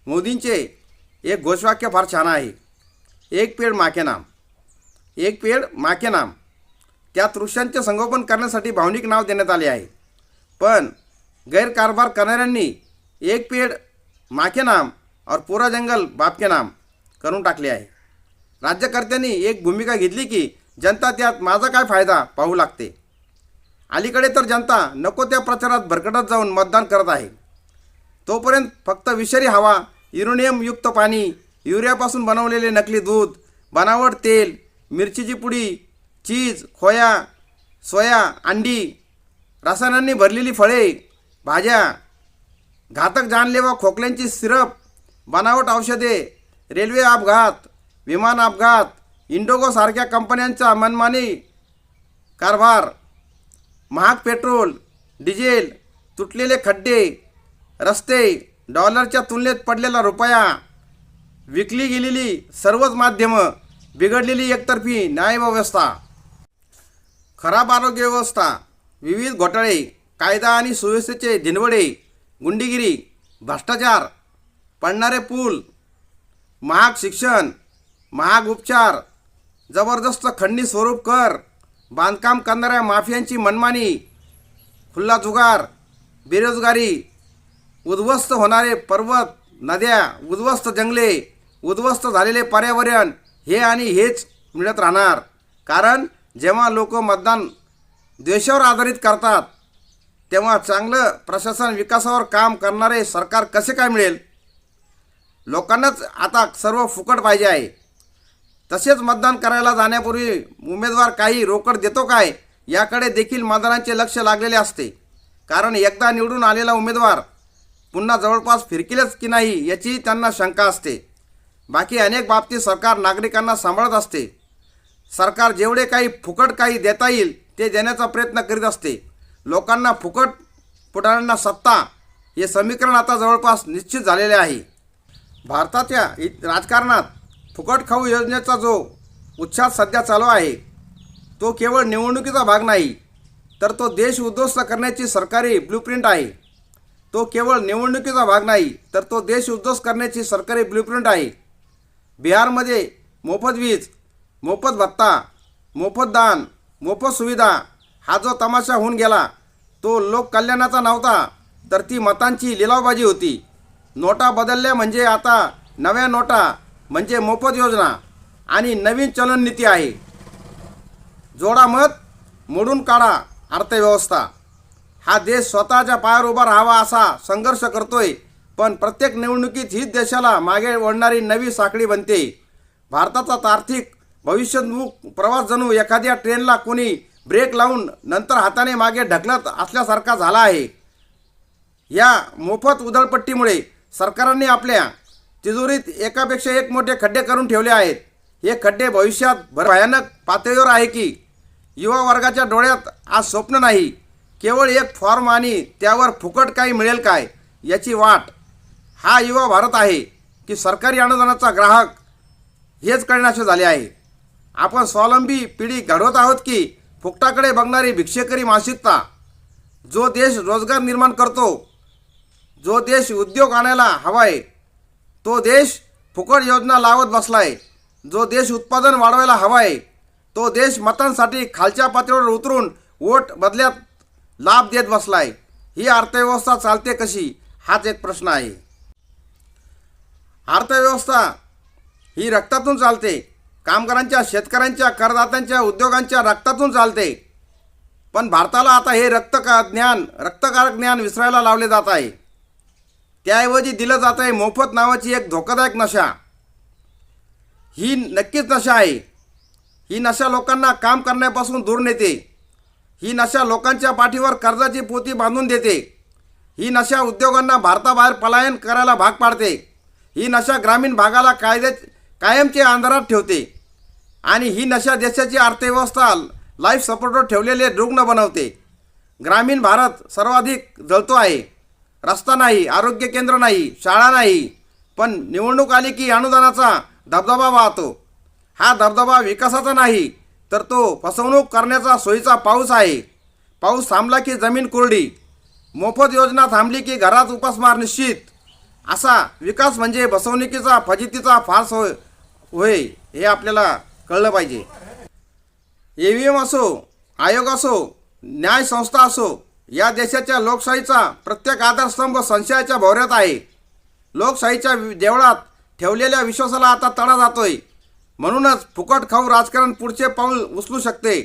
मोदींचे एक घोषवाक्य फार छान आहे, एक पेड माँ के नाम. एक पेड माँ के नाम. त्यात वृक्षांचे संगोपन करण्यासाठी भावनिक नाव देण्यात आले आहे, पण गैरकारभार करणाऱ्यांनी एक पेड माँ के नाम और पूरा जंगल बाप के नाम करून टाकले आहे. राज्यकर्त्यांनी एक भूमिका घेतली की जनता त्यात माझा काय फायदा पाहू लागते. अलीकडे तर जनता नको त्या प्रचारात भरकटत जाऊन मतदान करत आहे. तोपर्यंत फक्त विषारी हवा, युरेनियमयुक्त पाणी, युरियापासून बनवलेले नकली दूध, बनावट तेल, मिरचीची पुडी, चीज, खोया, सोया, अंडी, रसायनांनी भरलेली फळे, भाज्या, घातक जानलेवा खोकल्यांची सिरप, बनावट औषधे, रेल्वे अपघात, विमान अपघात, इंडिगो सारख्या कंपन्यांचा मनमानी कारभार, महाग पेट्रोल, डिझेल, तुटलेले खड्डे, रस्ते, डॉलरच्या तुलनेत पडलेला रुपया, विकली गेलेली सर्वच माध्यमं, बिघडलेली एकतर्फी न्यायव्यवस्था, खराब आरोग्य व्यवस्था, विविध घोटाळे, कायदा आणि सुव्यवस्थेचे धिनवडे, गुंडगिरी, भ्रष्टाचार, पडणारे पूल, महाग शिक्षण, महाग उपचार, जबरदस्त खंडणी स्वरूप कर, बांधकाम करणाऱ्या माफियांची मनमानी, खुल्ला जुगार, बेरोजगारी, उद्ध्वस्त होणारे पर्वत, नद्या, उद्ध्वस्त जंगले, उद्ध्वस्त झालेले पर्यावरण, हे आणि हेच मिळत राहणार. कारण जेव्हा लोक मतदान द्वेषावर आधारित करतात तेव्हा चांगलं प्रशासन, विकासावर काम करणारे सरकार कसे काय मिळेल. लोकांनाच आता सर्व फुकट पाहिजे आहे. तसेच मतदान करायला जाण्यापूर्वी उमेदवार काही रोकड देतो काय याकडे देखील मतदारांचे लक्ष लागलेले असते. कारण एकदा निवडून आलेला उमेदवार पुन्हा जवळपास फिरकेलच की नाही याची त्यांना शंका असते. बाकी अनेक बाबतीत सरकार नागरिकांना सांभाळत असते. सरकार जेवढे काही फुकट काही देता येईल ते देण्याचा प्रयत्न करीत असते. लोकांना फुकट, पुढाऱ्यांना सत्ता, हे समीकरण आता जवळपास निश्चित झालेले आहे. भारताच्या राजकारणात फुकट खाऊ योजनेचा जो उत्साह सध्या चालू आहे तो केवळ निवडणुकीचा भाग नाही, तर तो देश उद्ध्वस्त करण्याची सरकारी ब्लूप्रिंट आहे. तो केवळ निवडणुकीचा भाग नाही, तर तो देश उद्ध्वस्त करण्याची सरकारी ब्लूप्रिंट आहे. बिहारमध्ये मोफत वीज, मोफत भत्ता, मोफत दान, मोफत सुविधा, हा जो तमाशा होऊन गेला तो लोककल्याणाचा नव्हता, तर ती मतांची लिलावबाजी होती. नोटा बदलल्या म्हणजे आता नव्या नोटा म्हणजे मोफत योजना आणि नवीन चलन नीती आहे. जोडा मत, मोडून काढा अर्थव्यवस्था. हा देश स्वतःच्या पायावर उभा राहावा असा संघर्ष करतोय, पण प्रत्येक निवडणुकीत हीच देशाला मागे ओढणारी नवी साखळी बनते. भारताचा आर्थिक भविष्योन्मुख प्रवास जणू एखाद्या ट्रेनला कोणी ब्रेक लावून नंतर हाताने मागे ढकलत असल्यासारखा झाला आहे. या मोफत उधळपट्टीमुळे सरकारांनी आपल्या तिजोरीत एकापेक्षा एक मोठे खड्डे करून ठेवले आहेत. हे खड्डे भविष्यात भयानक पातळीवर आहे की युवा वर्गाच्या डोळ्यात आज स्वप्न नाही, केवळ एक फॉर्म आणि त्यावर फुकट काही मिळेल काय याची वाट. हा युवा भारत आहे की सरकारी अनुदानाचा ग्राहक हेच कळण्याचे झाले आहे. आपण स्वावलंबी पिढी घडवत आहोत की फुकटाकडे बघणारी भिक्षेकरी मानसिकता. जो देश रोजगार निर्माण करतो, जो देश उद्योग आणायला हवाय, तो देश फुकट योजना लावत बसलाय. जो देश उत्पादन वाढवायला हवाय, तो देश मतांसाठी खालच्या पातळीवर उतरून वोट बदल्यात लाभ देत बसलाय. ही अर्थव्यवस्था चालते कशी हाच एक प्रश्न आहे. अर्थव्यवस्था ही रक्तातून चालते. कामगारांच्या, शेतकऱ्यांच्या, करदात्यांच्या, उद्योगांच्या रक्तातून चालते. पण भारताला आता हे रक्तकारक ज्ञान विसरायला लावले जात आहे. त्याऐवजी दिलं जात आहे मोफत नावाची एक धोकादायक नशा. ही नक्कीच नशा आहे. ही नशा लोकांना काम करण्यापासून दूर नेते. ही नशा लोकांच्या पाठीवर कर्जाची पोती बांधून देते. ही नशा उद्योगांना भारताबाहेर पलायन करायला भाग पाडते. ही नशा ग्रामीण भागाला कायमचे अंधारात ठेवते. आणि ही नशा देशाची अर्थव्यवस्था लाईफ सपोर्टवर ठेवलेले रुग्ण बनवते. ग्रामीण भारत सर्वाधिक जळतो आहे. रस्ता नाही, आरोग्य केंद्र नाही, शाळा नाही, पण निवडणूक आली की अनुदानाचा धबधबा वाहतो. हा धबधबा विकासाचा नाही, तर तो फसवणूक करण्याचा सोयीचा पाऊस आहे. पाऊस थांबला की जमीन कोरडी, मोफत योजना थांबली की घरात उपासमार निश्चित. असा विकास म्हणजे बसवणुकीचा फजितीचा फार्स होय हे आपल्याला कळलं पाहिजे. EVM असो, आयोग असो, न्याय संस्था असो, या देशाच्या लोकशाहीचा प्रत्येक आधारस्तंभ संशयाच्या भोवऱ्यात आहे. लोकशाहीच्या देवळात ठेवलेल्या विश्वासाला आता तडा जातोय. म्हणूनच फुकट खाऊ राजकारण पुढचे पाऊल उचलू शकते.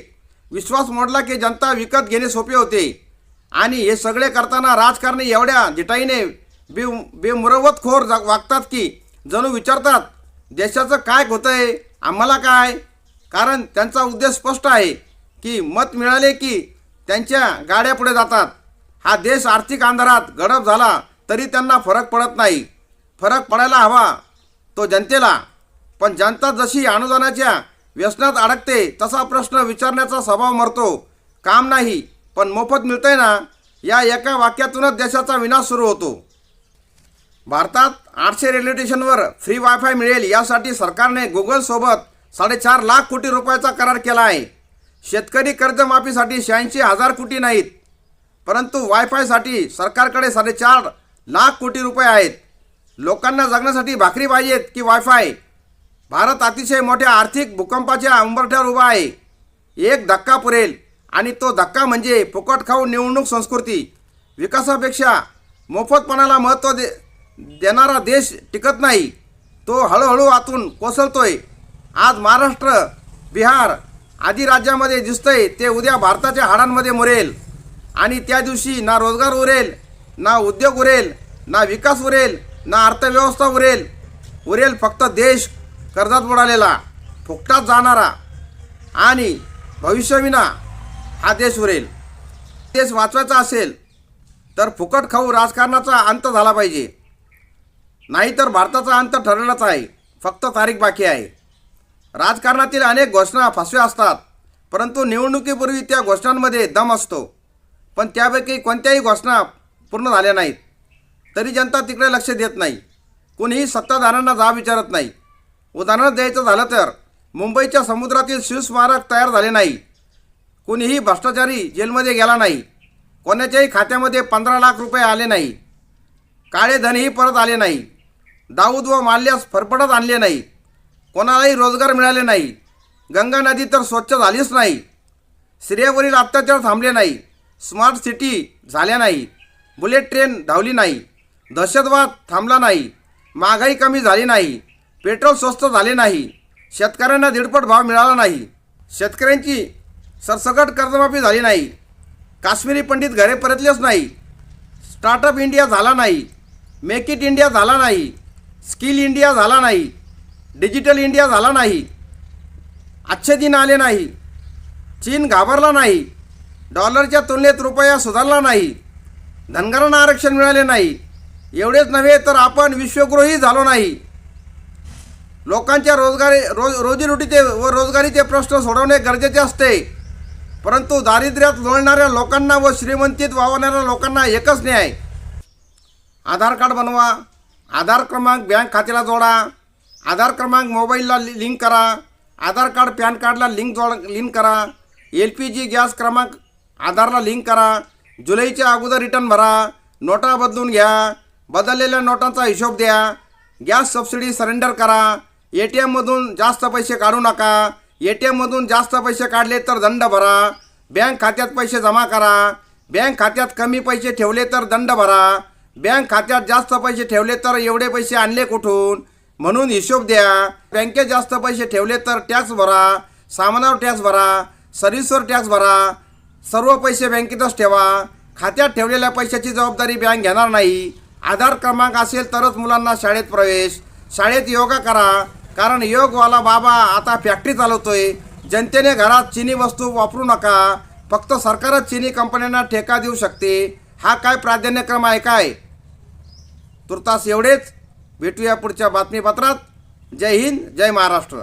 विश्वास मोडला की जनता विकत घेणे सोपे होते. आणि हे सगळे करताना राजकारणी एवढ्या जिटाईने बेमुरवतखोर वागतात की जणू विचारतात, देशाचं काय होतंय, आम्हाला काय. कारण त्यांचा उद्देश स्पष्ट आहे की मत मिळाले की त्यांच्या गाड्या पुढे जातात. हा देश आर्थिक अंधारात गडप झाला तरी त्यांना फरक पडत नाही. फरक पडायला हवा तो जनतेला. पण जनता जशी अनुदानाच्या व्यसनात अडकते तसा प्रश्न विचारण्याचा स्वभाव मरतो. काम नाही पण मोफत मिळतंय ना, या एका वाक्यातूनच देशाचा विनाश सुरू होतो. भारतात 800 रेल्वे स्टेशनवर फ्री वायफाय मिळेल यासाठी सरकारने गुगलसोबत 4.5 लाख कोटी रुपयाचा करार केला आहे. शेतकरी कर्जमाफीसाठी 86,000 कोटी नाहीत, परंतु वायफायसाठी सरकारकडे 4.5 लाख कोटी रुपये आहेत. लोकांना जगण्यासाठी भाकरी पाहिजेत की वायफाय. भारत अतिशय मोठ्या आर्थिक भूकंपाच्या उंबरठ्यावर उभा आहे. एक धक्का पुरेल आणि तो धक्का म्हणजे फुकट खाऊ निवडणूक संस्कृती. विकासापेक्षा मोफतपणाला महत्त्व देणारा देश टिकत नाही, तो हळूहळू आतून कोसळतोय. आज महाराष्ट्र, बिहार आदी राज्यामध्ये दिसतंय ते उद्या भारताच्या हाडांमध्ये मुरेल. आणि त्या दिवशी ना रोजगार उरेल, ना उद्योग उरेल, ना विकास उरेल, ना अर्थव्यवस्था उरेल फक्त देश कर्जात बुडालेला, फुकटात जाणारा आणि भविष्यविना हा देश उरेल. देश वाचवायचा असेल तर फुकट खाऊ राजकारणाचा अंत झाला पाहिजे. नाहीतर भारताचा अंत ठरलेलाच आहे, फक्त तारीख बाकी आहे. राजकारणातील अनेक घोषणा फसव्या असतात, परंतु निवडणुकीपूर्वी त्या घोषणांमध्ये दम असतो. पण त्यापैकी कोणत्याही घोषणा पूर्ण झाल्या नाहीत तरी जनता तिकडे लक्ष देत नाही. कोणीही सत्ताधाऱ्यांना जाब विचारत नाही. उदाहरण द्यायचं झालं तर मुंबईच्या समुद्रातील शिवस्मारक तयार झाले नाही. कोणीही भ्रष्टाचारी जेलमध्ये गेला नाही. कोणाच्याही खात्यामध्ये 15 लाख रुपये आले नाही. काळे धनही परत आले नाही. दाऊद व माल्यास फरफटत आणले नाही. कोणालाही रोजगार मिळाले नाही. गंगा नदी तर स्वच्छ झालीच नाही. स्त्रियांवरील अत्याचार थांबले नाही. स्मार्ट सिटी झाल्या नाही. बुलेट ट्रेन धावली नाही. दहशतवाद थांबला नाही. महागाई कमी झाली नाही. पेट्रोल स्वस्त झाले नाही. शेतकऱ्यांना दीडपट भाव मिळाला नाही. शेतकऱ्यांची सरसकट कर्जमाफी झाली नाही. काश्मीरी पंडित घरे परतलेच नाही. स्टार्टअप इंडिया झाला नाही. मेक इट इंडिया झाला नाही. स्किल इंडिया झाला नाही. डिजिटल इंडिया झाला नाही. अच्छे दिन आले नाही. चीन घाबरला नाही. डॉलरच्या तुलनेत रुपया सुधारला नाही. धनगरांना आरक्षण मिळाले नाही. एवढेच नव्हे तर आपण विश्वगृही झालो नाही. लोकांच्या रोजीरोटीचे व रोजगारीचे प्रश्न सोडवणे गरजेचे असते, परंतु दारिद्र्यात लोळणाऱ्या लोकांना व श्रीमंतीत वावरणाऱ्या लोकांना एकच न्याय. आधार कार्ड बनवा. आधार क्रमांक बँक खात्याला जोडा. आधार क्रमांक मोबाईलला लिंक करा. आधार कार्ड पॅन कार्डला लिंक करा. LPG गॅस क्रमांक आधारला लिंक करा. जुलैच्या अगोदर रिटर्न भरा. नोटा बदलून घ्या. बदललेल्या नोटांचा हिशोब द्या. गॅस सबसिडी सरेंडर करा. ATMमधून जास्त पैसे काढू नका. ATMमधून जास्त पैसे काढले तर दंड भरा. बँक खात्यात पैसे जमा करा. बँक खात्यात कमी पैसे ठेवले तर दंड भरा. बँक खात्यात जास्त पैसे ठेवले तर एवढे पैसे आणले कुठून म्हणून हिशोब द्या. बँकेत जास्त पैसे ठेवले तर टॅक्स भरा. सामानावर टॅक्स भरा. सर्व्हिसवर टॅक्स भरा. सर्व पैसे बँकेतच ठेवा. खात्यात ठेवलेल्या पैशाची जबाबदारी बँक घेणार नाही. आधार क्रमांक असेल तरच मुलांना शाळेत प्रवेश. शाळेत योगा करा, कारण योगवाला बाबा आता फॅक्टरी चालवतोय. जनतेने घरात चिनी वस्तू वापरू नका. फक्त सरकारच चिनी कंपन्यांना ठेका देऊ शकते. हा काय प्राधान्यक्रम आहे काय? तुर्तास एवढेच. भेटूया पुढच्या बातमीपत्रात. जय हिंद, जय महाराष्ट्र.